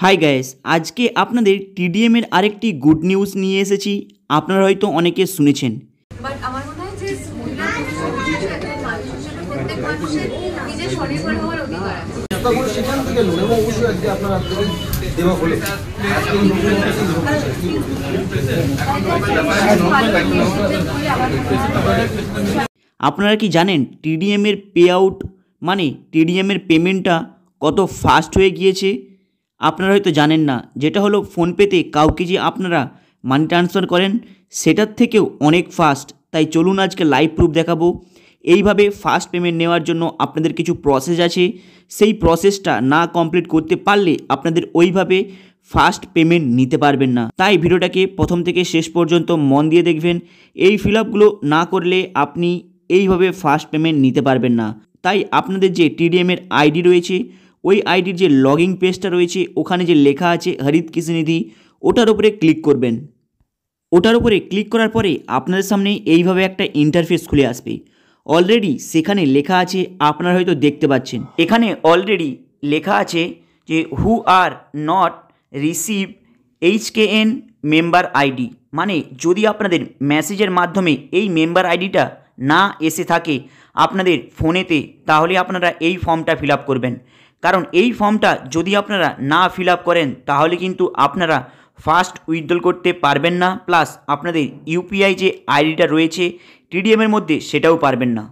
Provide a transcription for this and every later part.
Hi guys, আজকে আপনাদের TDM এর আরেকটি গুড নিউজ নিয়ে এসেছি। আপনারা হয়তো অনেকে শুনেছেন, বাট আমার মনে হয় যে প্রত্যেক মানুষের নিজের স্বনির্ভর হওয়ার অধিকার আছে। সেখান থেকে লোন এবং অবশ্যই আজকে আপনারা দেওয়া হলো। আপনারা কি জানেন টিডিএম এর পে আউট মানে টিডিএম এর পেমেন্টটা কত ফাস্ট হয়ে গিয়েছে? আপনারা হয়তো জানেন না, যেটা হলো ফোনপেতে কাউকে যে আপনারা মানি ট্রান্সফার করেন সেটার থেকেও অনেক ফাস্ট। তাই চলুন আজকে লাইভ প্রুফ দেখাবো। এইভাবে ফাস্ট পেমেন্ট নেওয়ার জন্য আপনাদের কিছু প্রসেস আছে, সেই প্রসেসটা না কমপ্লিট করতে পারলে আপনাদের ওইভাবে ফাস্ট পেমেন্ট নিতে পারবেন না। তাই ভিডিওটাকে প্রথম থেকে শেষ পর্যন্ত মন দিয়ে দেখবেন। এই ফিল আপগুলো না করলে আপনি এইভাবে ফাস্ট পেমেন্ট নিতে পারবেন না। তাই আপনাদের যে টিডিএমের আইডি রয়েছে, ওই আইডির যে লগইন পেজটা রয়েছে, ওখানে যে লেখা আছে হরিত কৃষি নিধি, ওটার উপরে ক্লিক করবেন। ওটার উপরে ক্লিক করার পরে আপনাদের সামনে এইভাবে একটা ইন্টারফেস খুলে আসবে। অলরেডি সেখানে লেখা আছে, আপনারা হয়তো দেখতে পাচ্ছেন, এখানে অলরেডি লেখা আছে যে who are not receive HKN member ID, মানে যদি আপনাদের মেসেজের মাধ্যমে এই মেম্বার আইডিটা না এসে থাকে আপনাদের ফোনেতে, তাহলে আপনারা এই ফর্মটা ফিল আপ করবেন। কারণ এই ফর্মটা যদি আপনারা না ফিল আপ করেন তাহলে কিন্তু আপনারা ফাস্ট উইথড্রল করতে পারবেন না, প্লাস আপনাদের ইউপিআই যে আইডিটা রয়েছে টিডিএমের মধ্যে সেটাও পারবেন না।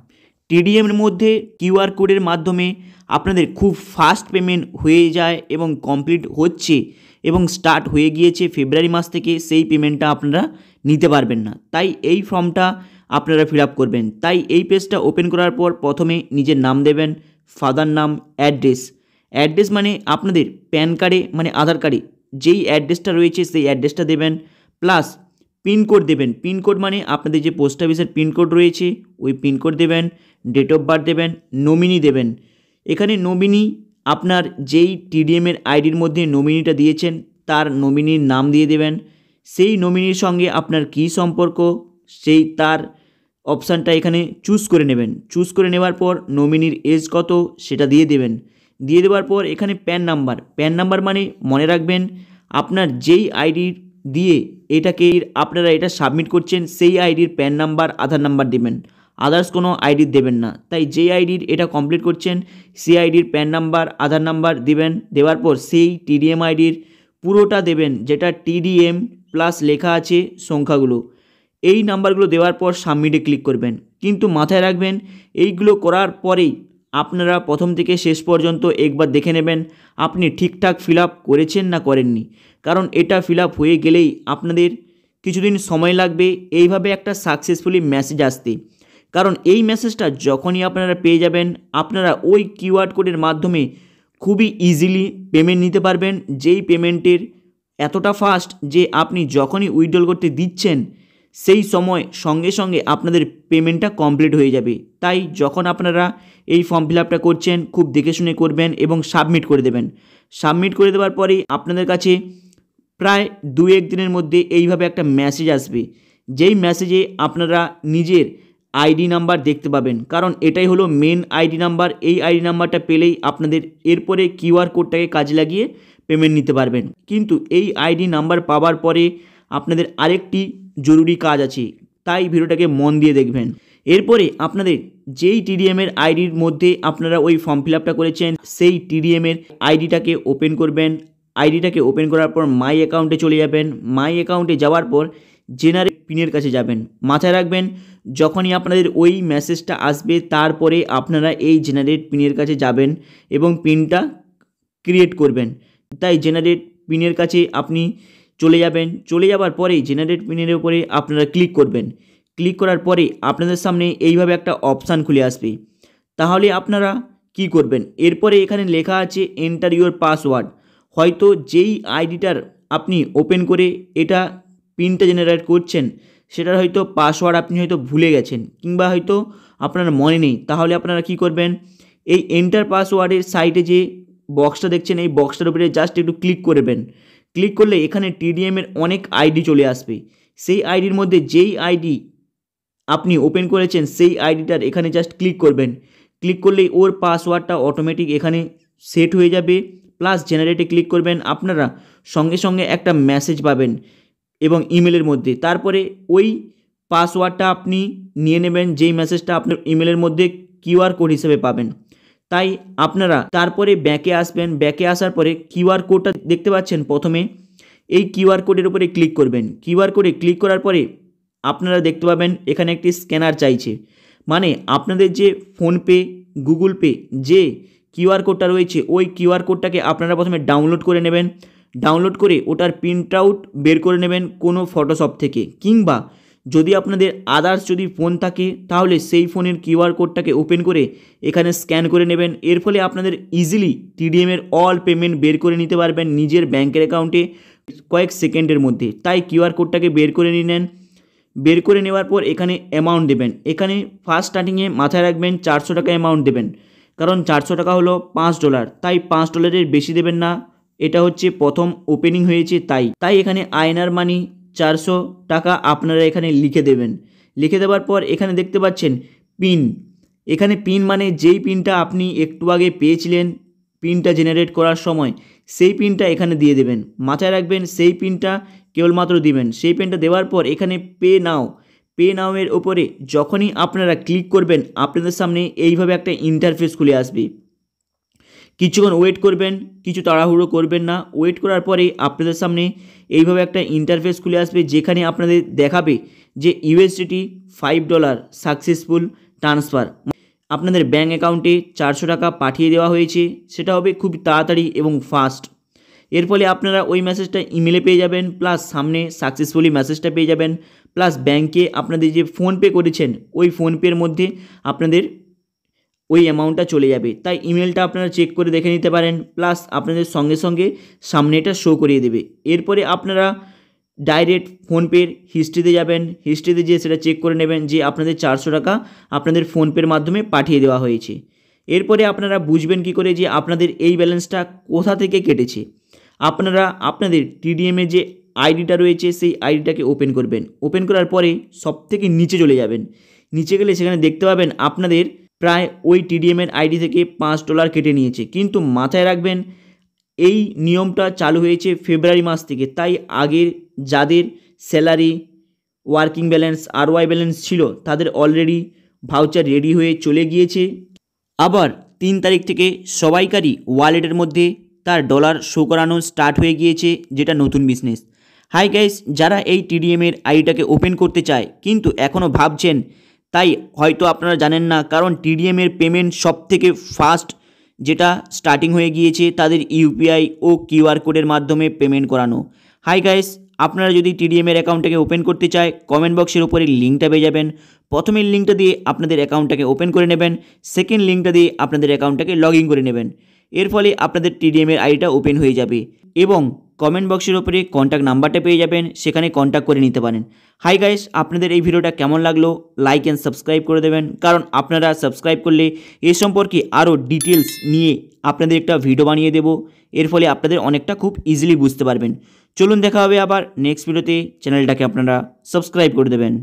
টিডিএমের মধ্যে কিউআর কোডের মাধ্যমে আপনাদের খুব ফাস্ট পেমেন্ট হয়ে যায় এবং কমপ্লিট হচ্ছে এবং স্টার্ট হয়ে গিয়েছে ফেব্রুয়ারি মাস থেকে, সেই পেমেন্টটা আপনারা নিতে পারবেন না। তাই এই ফর্মটা আপনারা ফিল আপ করবেন। তাই এই পেজটা ওপেন করার পর প্রথমে নিজের নাম দেবেন, ফাদার নাম, অ্যাড্রেস মানে আপনাদের প্যান কার্ডে মানে আধার কার্ডে যেই অ্যাড্রেসটা রয়েছে সেই অ্যাড্রেসটা দেবেন, প্লাস পিনকোড দেবেন। পিনকোড মানে আপনাদের যে পোস্ট অফিসের পিনকোড রয়েছে ওই পিনকোড দেবেন, ডেট অফ বার্থ দেবেন, নমিনি দেবেন। এখানে নমিনি আপনার যেই টিডিএমের আইডির মধ্যে নমিনিটা দিয়েছেন তার নমিনির নাম দিয়ে দেবেন। সেই নমিনির সঙ্গে আপনার কী সম্পর্ক সেই তার অপশানটা এখানে চুজ করে নেবেন। চুজ করে নেওয়ার পর নমিনির এজ কত সেটা দিয়ে দেবেন। দিয়ে দেওয়ার পর এখানে প্যান নাম্বার মানে মনে রাখবেন আপনার যেই আইডি দিয়ে এটাকে আপনারা এটা সাবমিট করছেন সেই আইডির প্যান নাম্বার, আধার নাম্বার দেবেন, আদার্স কোনো আইডি দেবেন না। তাই যেই আইডির এটা কমপ্লিট করছেন সেই আইডির প্যান নাম্বার, আধার নাম্বার দেবেন। দেওয়ার পর সেই টিডিএম আইডির পুরোটা দেবেন, যেটা টিডিএম প্লাস লেখা আছে সংখ্যাগুলো, এই নাম্বারগুলো দেওয়ার পর সাবমিটে ক্লিক করবেন। কিন্তু মাথায় রাখবেন এইগুলো করার পরেই আপনারা প্রথম থেকে শেষ পর্যন্ত একবার দেখে নেবেন আপনি ঠিকঠাক ফিল আপ করেছেন না করেননি। কারণ এটা ফিল আপ হয়ে গেলেই আপনাদের কিছুদিন সময় লাগবে এইভাবে একটা সাকসেসফুলি মেসেজ আসতে। কারণ এই মেসেজটা যখনই আপনারা পেয়ে যাবেন আপনারা ওই কিউআর কোডের মাধ্যমে খুবই ইজিলি পেমেন্ট নিতে পারবেন, যেই পেমেন্টের এতটা ফাস্ট যে আপনি যখনই উইথড্রল করতে দিচ্ছেন সেই সময় সঙ্গে সঙ্গে আপনাদের পেমেন্টটা কমপ্লিট হয়ে যাবে। তাই যখন আপনারা এই ফর্ম ফিল আপটা করছেন খুব দেখে শুনে করবেন এবং সাবমিট করে দেবেন। সাবমিট করে দেওয়ার পরেই আপনাদের কাছে প্রায় 2-1 দিনের মধ্যে এইভাবে একটা মেসেজ আসবে, যেই মেসেজে আপনারা নিজের আইডি নাম্বার দেখতে পাবেন। কারণ এটাই হলো মেন আইডি নাম্বার। এই আইডি নাম্বারটা পেলেই আপনাদের এরপরে কিউআর কোডটাকে কাজে লাগিয়ে পেমেন্ট নিতে পারবেন। কিন্তু এই আইডি নাম্বার পাওয়ার পরে আপনাদের আরেকটি জরুরি কাজ আছে, তাই ভিডিওটাকে মন দিয়ে দেখবেন। এরপরে আপনাদের যেই টিডিএমের আইডির মধ্যে আপনারা ওই ফর্ম ফিল আপটা করেছেন সেই টিডিএমের আইডিটাকে ওপেন করবেন। আইডিটাকে ওপেন করার পর মাই অ্যাকাউন্টে চলে যাবেন। মাই অ্যাকাউন্টে যাওয়ার পর জেনারেট পিনের কাছে যাবেন। মাথায় রাখবেন যখনই আপনাদের ওই মেসেজটা আসবে তারপরে আপনারা এই জেনারেট পিনের কাছে যাবেন এবং পিনটা ক্রিয়েট করবেন। তাই জেনারেট পিনের কাছে আপনি চলে যাবেন। চলে যাওয়ার পরেই জেনারেট পিনের উপরে আপনারা ক্লিক করবেন। ক্লিক করার পরে আপনাদের সামনে এইভাবে একটা অপশান খুলে আসবে। তাহলে আপনারা কি করবেন, এরপরে এখানে লেখা আছে এন্টার ইউর পাসওয়ার্ড। হয়তো যেই আইডিটার আপনি ওপেন করে এটা পিনটা জেনারেট করছেন সেটার হয়তো পাসওয়ার্ড আপনি হয়তো ভুলে গেছেন কিংবা হয়তো আপনার মনে নেই। তাহলে আপনারা কি করবেন, এই এন্টার পাসওয়ার্ডের সাইডে যে বক্সটা দেখছেন এই বক্সটার উপরে জাস্ট একটু ক্লিক করবেন। ক্লিক করলে এখানে টিডিএমের অনেক আইডি চলে আসবে। সেই আইডির মধ্যে যেই আইডি আপনি ওপেন করেছেন সেই আইডিটার এখানে জাস্ট ক্লিক করবেন। ক্লিক করলেই ওর পাসওয়ার্ডটা অটোমেটিক এখানে সেট হয়ে যাবে, প্লাস জেনারেটে ক্লিক করবেন, আপনারা সঙ্গে সঙ্গে একটা মেসেজ পাবেন এবং ইমেলের মধ্যে। তারপরে ওই পাসওয়ার্ডটা আপনি নিয়ে নেবেন, যেই মেসেজটা আপনার ইমেলের মধ্যে কিউআর কোড হিসেবে পাবেন। তাই আপনারা তারপরে ব্যাকে আসবেন, ব্যাকে আসার পরে কিউআর কোডটা দেখতে পাচ্ছেন, প্রথমে এই কিউআর কোডের উপরে ক্লিক করবেন। কিউআর কোডে ক্লিক করার পরে আপনারা দেখতে পাবেন এখানে একটি স্ক্যানার চাইছে, মানে আপনাদের যে ফোনপে, গুগল পে যে কিউআর কোডটা রয়েছে ওই কিউআর কোডটাকে আপনারা প্রথমে ডাউনলোড করে নেবেন। ডাউনলোড করে ওটার প্রিন্ট আউট বের করে নেবেন কোনো ফটোশপ থেকে, কিংবা যদি আপনাদের আদার্স যদি ফোন থাকে তাহলে সেই ফোনের কিউআর কোডটাকে ওপেন করে এখানে স্ক্যান করে নেবেন। এর ফলে আপনাদের ইজিলি টিডিএমের অল পেমেন্ট বের করে নিতে পারবেন নিজের ব্যাঙ্কের অ্যাকাউন্টে কয়েক সেকেন্ডের মধ্যে। তাই কিউআর কোডটাকে বের করে নিলেন। বের করে নেওয়ার পর এখানে অ্যামাউন্ট দেবেন। এখানে ফার্স্ট স্টার্টিংয়ে মাথায় রাখবেন 400 টাকা অ্যামাউন্ট দেবেন, কারণ 400 টাকা হলো $5, তাই $5 বেশি দেবেন না। এটা হচ্ছে প্রথম ওপেনিং হয়েছে তাই এখানে আইএনআর মানি 400 টাকা আপনারা এখানে লিখে দেবেন। লিখে দেওয়ার পর এখানে দেখতে পাচ্ছেন পিন। এখানে পিন মানে যেই পিনটা আপনি একটু আগে পেয়েছিলেন পিনটা জেনারেট করার সময়, সেই পিনটা এখানে দিয়ে দেবেন। মাথায় রাখবেন সেই পিনটা কেবলমাত্র দিবেন। সেই পিনটা দেওয়ার পর এখানে পে নাও এর ওপরে যখনই আপনারা ক্লিক করবেন আপনাদের সামনে এইভাবে একটা ইন্টারফেস খুলে আসবে। কিছুক্ষণ ওয়েট করবেন, কিছু তাড়াহুড়ো করবেন না। ওয়েট করার পরে আপনাদের সামনে এইভাবে একটা ইন্টারফেস খুলে আসবে, যেখানে আপনাদের দেখাবে যে ইউএসডিটি $5 সাকসেসফুল ট্রান্সফার, আপনাদের ব্যাঙ্ক অ্যাকাউন্টে 400 টাকা পাঠিয়ে দেওয়া হয়েছে। সেটা হবে খুব তাড়াতাড়ি এবং ফাস্ট। এর ফলে আপনারা ওই মেসেজটা ইমেলে পেয়ে যাবেন, প্লাস সামনে সাকসেসফুলি মেসেজটা পেয়ে যাবেন, প্লাস ব্যাঙ্কে আপনাদের যে ফোনপে করেছেন ওই ফোনপের মধ্যে আপনাদের ওই অ্যামাউন্টটা চলে যাবে। তাই ইমেলটা আপনারা চেক করে দেখে নিতে পারেন, প্লাস আপনাদের সঙ্গে সঙ্গে সামনে এটা শো করিয়ে দেবে। এরপরে আপনারা ডাইরেক্ট ফোনপের হিস্ট্রিতে যাবেন। হিস্ট্রিতে যেয়ে সেটা চেক করে নেবেন যে আপনাদের 400 টাকা আপনাদের ফোনপের মাধ্যমে পাঠিয়ে দেওয়া হয়েছে। এরপরে আপনারা বুঝবেন কি করে যে আপনাদের এই ব্যালেন্সটা কোথা থেকে কেটেছে। আপনারা আপনাদের টিডিএমে যে আইডিটা রয়েছে সেই আইডিটাকে ওপেন করবেন। ওপেন করার পরে সবথেকে নিচে চলে যাবেন। নিচে গেলে সেখানে দেখতে পাবেন আপনাদের প্রায় ওই টিডিএমের আইডি থেকে $5 কেটে নিয়েছে। কিন্তু মাথায় রাখবেন এই নিয়মটা চালু হয়েছে ফেব্রুয়ারি মাস থেকে, তাই আগের যাদের স্যালারি, ওয়ার্কিং ব্যালেন্স, আরওয়াই ব্যালেন্স ছিল তাদের অলরেডি ভাউচার রেডি হয়ে চলে গিয়েছে। আবার 3 তারিখ থেকে সবাইকারই ওয়ালেটের মধ্যে তার ডলার শো করানো স্টার্ট হয়ে গিয়েছে, যেটা নতুন বিজনেস। হাই গাইস, যারা এই টিডিএমের আইডিটাকে ওপেন করতে চায় কিন্তু এখনও ভাবছেন, তাই হয়তো আপনারা জানেন না, কারণ টিডিএমের পেমেন্ট সবথেকে ফাস্ট যেটা স্টার্টিং হয়ে গিয়েছে তাদের ইউপিআই ও কিউআর কোডের মাধ্যমে পেমেন্ট করানো। হাই গাইস, আপনারা যদি টিডিএমের অ্যাকাউন্টটাকে ওপেন করতে চায় কমেন্ট বক্সের উপরে লিঙ্কটা পেয়ে যাবেন। প্রথমের লিঙ্কটা দিয়ে আপনাদের অ্যাকাউন্টটাকে ওপেন করে নেবেন, সেকেন্ড লিঙ্কটা দিয়ে আপনাদের অ্যাকাউন্টটাকে লগ ইন করে নেবেন। এর ফলে আপনাদের টিডিএমের আইডিটা ওপেন হয়ে যাবে এবং কমেন্ট বক্সের উপরে কন্ট্যাক্ট নাম্বারটা পেয়ে যাবেন, সেখানে কন্ট্যাক্ট করে নিতে পারেন। হাই গাইস, আপনাদের এই ভিডিওটা কেমন লাগলো লাইক অ্যান্ড সাবস্ক্রাইব করে দেবেন, কারণ আপনারা সাবস্ক্রাইব করলে এ সম্পর্কে আরও ডিটেলস নিয়ে আপনাদের একটা ভিডিও বানিয়ে দেব। এর ফলে আপনাদের অনেকটা খুব ইজিলি বুঝতে পারবেন। চলুন দেখা হবে আবার নেক্সট ভিডিওতে। চ্যানেলটাকে আপনারা সাবস্ক্রাইব করে দেবেন।